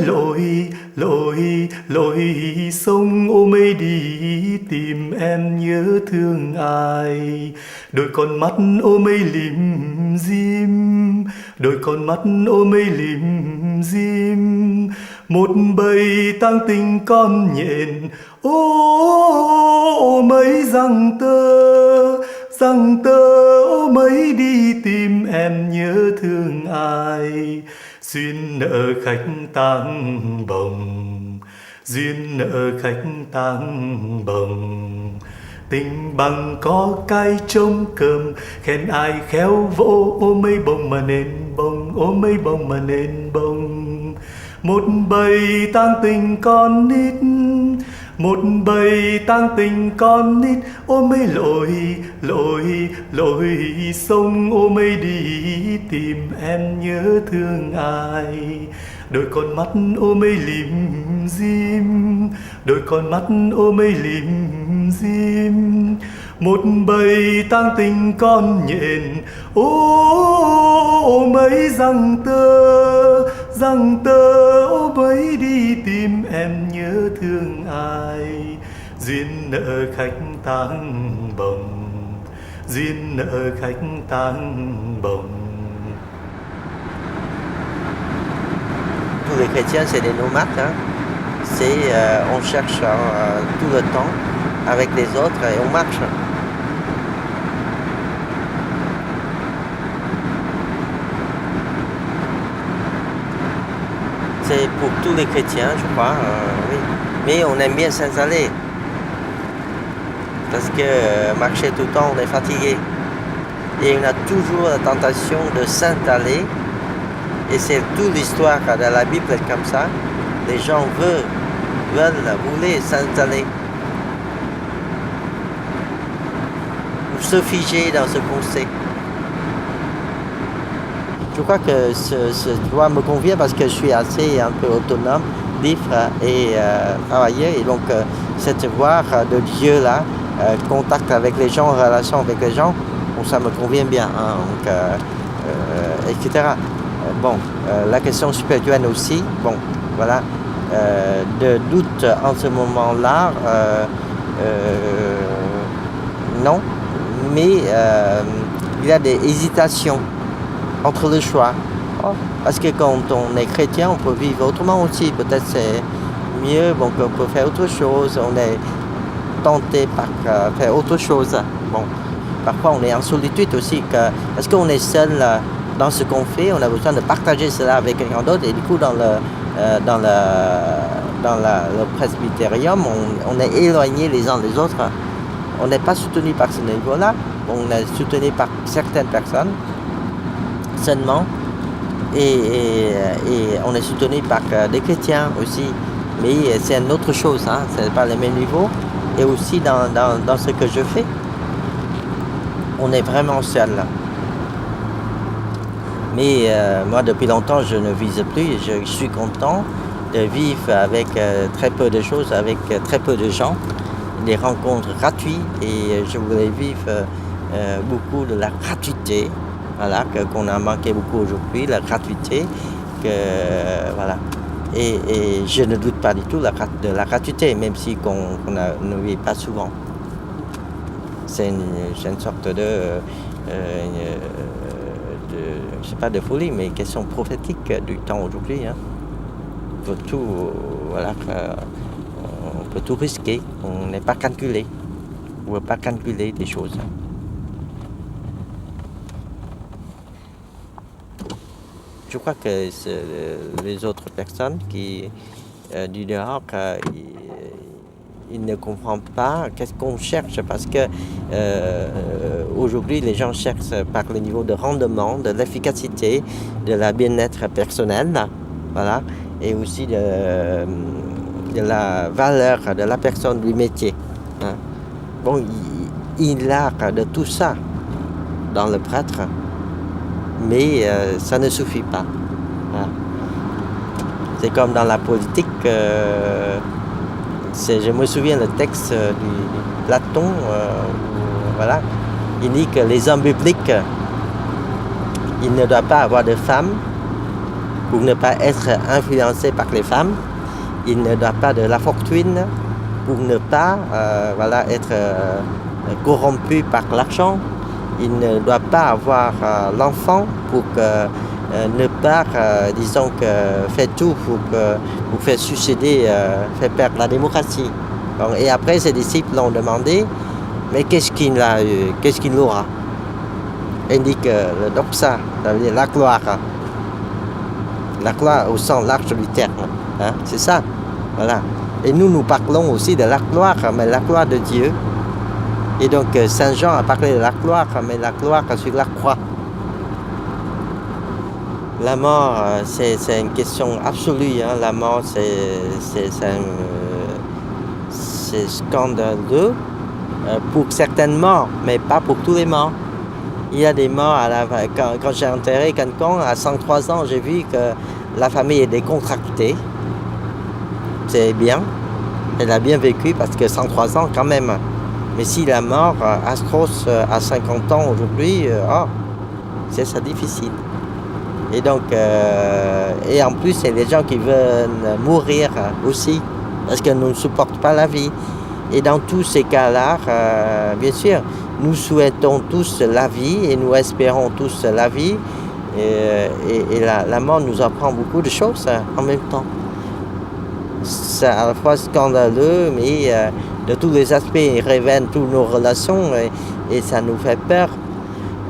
lội sông, ô mấy đi tìm em nhớ thương ai. Đôi con mắt ô mấy lim dim, đôi con mắt ô mấy lim dim. Một bầy tang tình con nhện, ô mấy răng tơ, ô mấy đi tìm em nhớ thương ai. Duyên nợ khách tang bồng, duyên nợ khách tang bồng. Tình bằng có cái trống cơm, khen ai khéo vỗ ô mấy bông mà nên bông, ô mấy bông mà nên bông. Một bầy tang tình con nít, một bầy tang tình con nít, ô mấy lội sông, ô mấy đi tìm em nhớ thương ai. Đôi con mắt ô mấy lim dim, đôi con mắt ô mấy lim dim. Một bầy tang tình con nhện, ô mấy răng tơ, ô mấy đi tìm em nhớ thương ai. Duyên nợ khách tang bồng, duyên nợ khách tang bồng. Tous les chrétiens, c'est des nomades. Hein. On cherche tout le temps avec les autres et on marche. C'est pour tous les chrétiens, je crois, oui. Mais on aime bien s'installer. Parce que marcher tout le temps, on est fatigué. Et on a toujours la tentation de s'installer. Et c'est toute l'histoire de la Bible est comme ça. Les gens voulaient s'installer. Ou se figer dans ce qu'on sait. Je crois que ce droit me convient parce que je suis assez un peu autonome, libre et travailleur. Et donc cette voie de Dieu là, contact avec les gens, relation avec les gens, bon, ça me convient bien, hein, donc, etc. La question spirituelle aussi, bon, voilà, de doute en ce moment-là, non, mais il y a des hésitations entre le choix. Parce que quand on est chrétien, on peut vivre autrement aussi. Peut-être c'est mieux, bon, on peut faire autre chose. On est tenté par faire autre chose. Bon, parfois on est en solitude aussi. Parce qu'on est seul dans ce qu'on fait, on a besoin de partager cela avec quelqu'un d'autre. Et du coup, dans le presbytérium, on est éloignés les uns des autres. On n'est pas soutenu par ce niveau-là. On est soutenu par certaines personnes seulement. Et on est soutenu par des chrétiens aussi. Mais c'est une autre chose, hein, c'est pas le même niveau. Et aussi dans ce que je fais, on est vraiment seul. Mais moi, depuis longtemps, je ne vise plus. Je suis content de vivre avec très peu de choses, avec très peu de gens, des rencontres gratuites. Et je voulais vivre beaucoup de la gratuité, voilà, qu'on a manqué beaucoup aujourd'hui, la gratuité. Voilà. Et je ne doute pas du tout de la gratuité, même si on ne vit pas souvent. C'est une sorte de je sais pas de folie, mais question prophétique du temps aujourd'hui. Hein. On peut tout, voilà, on peut tout risquer. On n'est pas calculé. On ne peut pas calculer des choses. Je crois que les autres personnes qui du dehors, ils ne comprennent pas qu'est-ce qu'on cherche parce que aujourd'hui les gens cherchent par le niveau de rendement, de l'efficacité, de la bien-être personnel, voilà, et aussi de la valeur de la personne du métier. Hein. Bon, il a de tout ça dans le prêtre, mais ça ne suffit pas. Voilà. C'est comme dans la politique. Je me souviens le texte du Platon, où, voilà, il dit que les hommes bibliques, ils ne doivent pas avoir de femmes pour ne pas être influencés par les femmes. Ils ne doivent pas de la fortune pour ne pas voilà, être corrompus par l'argent. Ils ne doivent pas avoir l'enfant pour ne pas, disons, faire tout pour faire succéder, faire perdre la démocratie. Bon, et après, ses disciples l'ont demandé, mais qu'est-ce qu'il aura? Il dit que le doxa, ça veut dire la gloire au sens large du terme, hein, c'est ça, voilà. Et nous parlons aussi de la gloire, mais la gloire de Dieu. Et donc Saint Jean a parlé de la gloire, mais la gloire sur la croix. La mort, c'est une question absolue. Hein. La mort, c'est scandaleux pour certaines morts, mais pas pour tous les morts. Il y a des morts, quand j'ai enterré quelqu'un à 103 ans, j'ai vu que la famille est décontractée. C'est bien, elle a bien vécu parce que 103 ans quand même. Mais si la mort, Astros à 50 ans aujourd'hui, c'est ça difficile. Et donc, et en plus, il y a des gens qui veulent mourir aussi, parce qu'ils ne supportent pas la vie. Et dans tous ces cas-là, bien sûr, nous souhaitons tous la vie et nous espérons tous la vie. Et la mort nous apprend beaucoup de choses en même temps. C'est à la fois scandaleux, mais de tous les aspects, il révèle toutes nos relations et ça nous fait peur.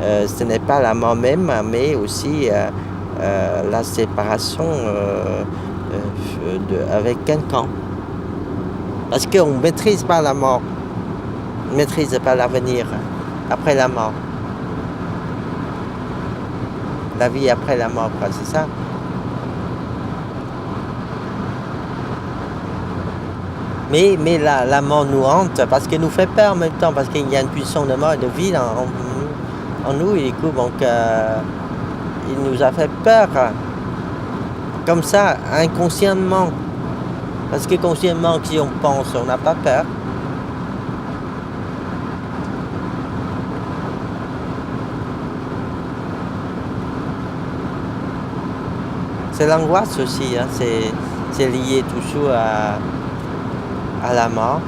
Ce n'est pas la mort même, mais aussi la séparation avec quelqu'un. Parce qu'on ne maîtrise pas la mort, on ne maîtrise pas l'avenir après la mort. La vie après la mort, c'est ça. Mais la mort nous hante parce qu'elle nous fait peur en même temps, parce qu'il y a une pulsion de mort et de vie en nous, et du coup, donc, il nous a fait peur, comme ça, inconsciemment. Parce que consciemment, si on pense, on n'a pas peur. C'est l'angoisse aussi, hein, c'est lié toujours à la mort.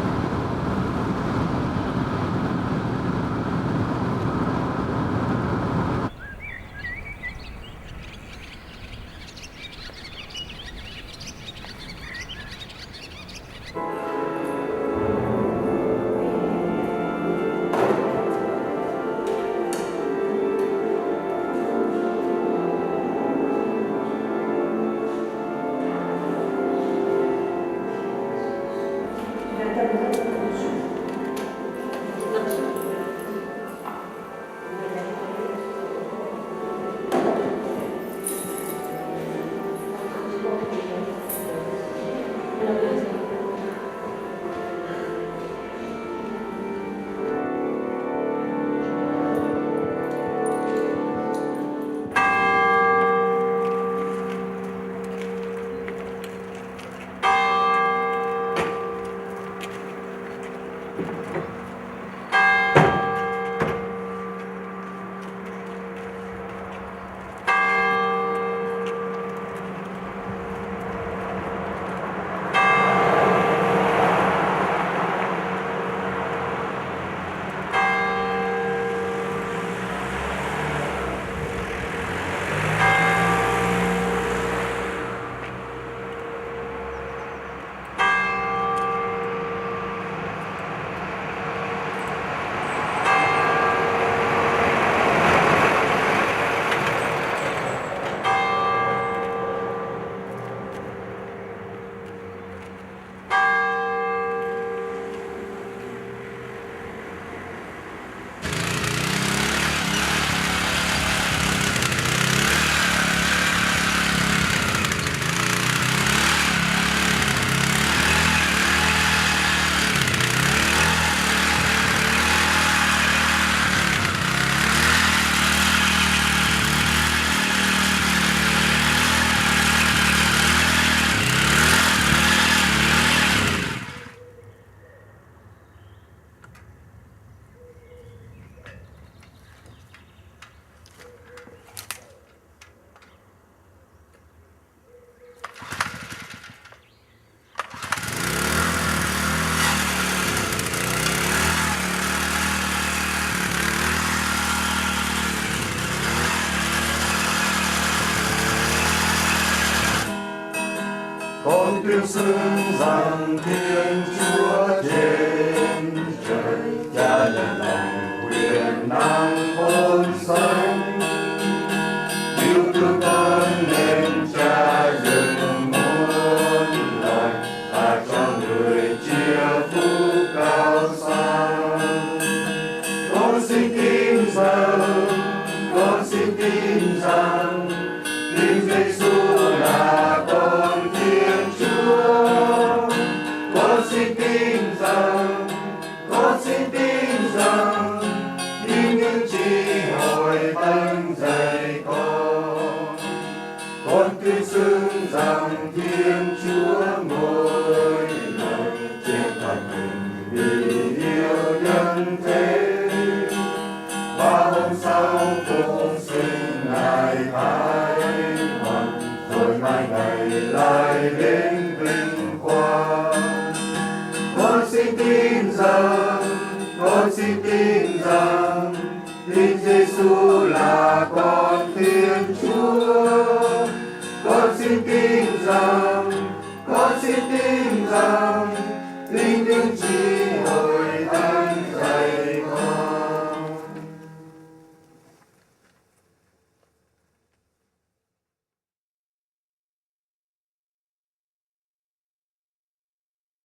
Con tuyên xưng rằng Thiên Chúa trên trời Cha là lòng quyền năng khôn sánh, yêu thương con nên Cha dựng muôn loài và cho người chia phúc cao sang. Con xin tin rằng Linh Giêsu là con Thiên Chúa. Con xin tin rằng Linh những chi hội thánh dạy con. Con tuyên xưng rằng Thiên Chúa ngôi lời trên thánh hình vì yêu nhân thế. Và hôm sau phụng sinh Ngài Thái Hoàng, rồi mai ngày lại đến vinh quang. Con xin tin rằng Linh Giêsu là con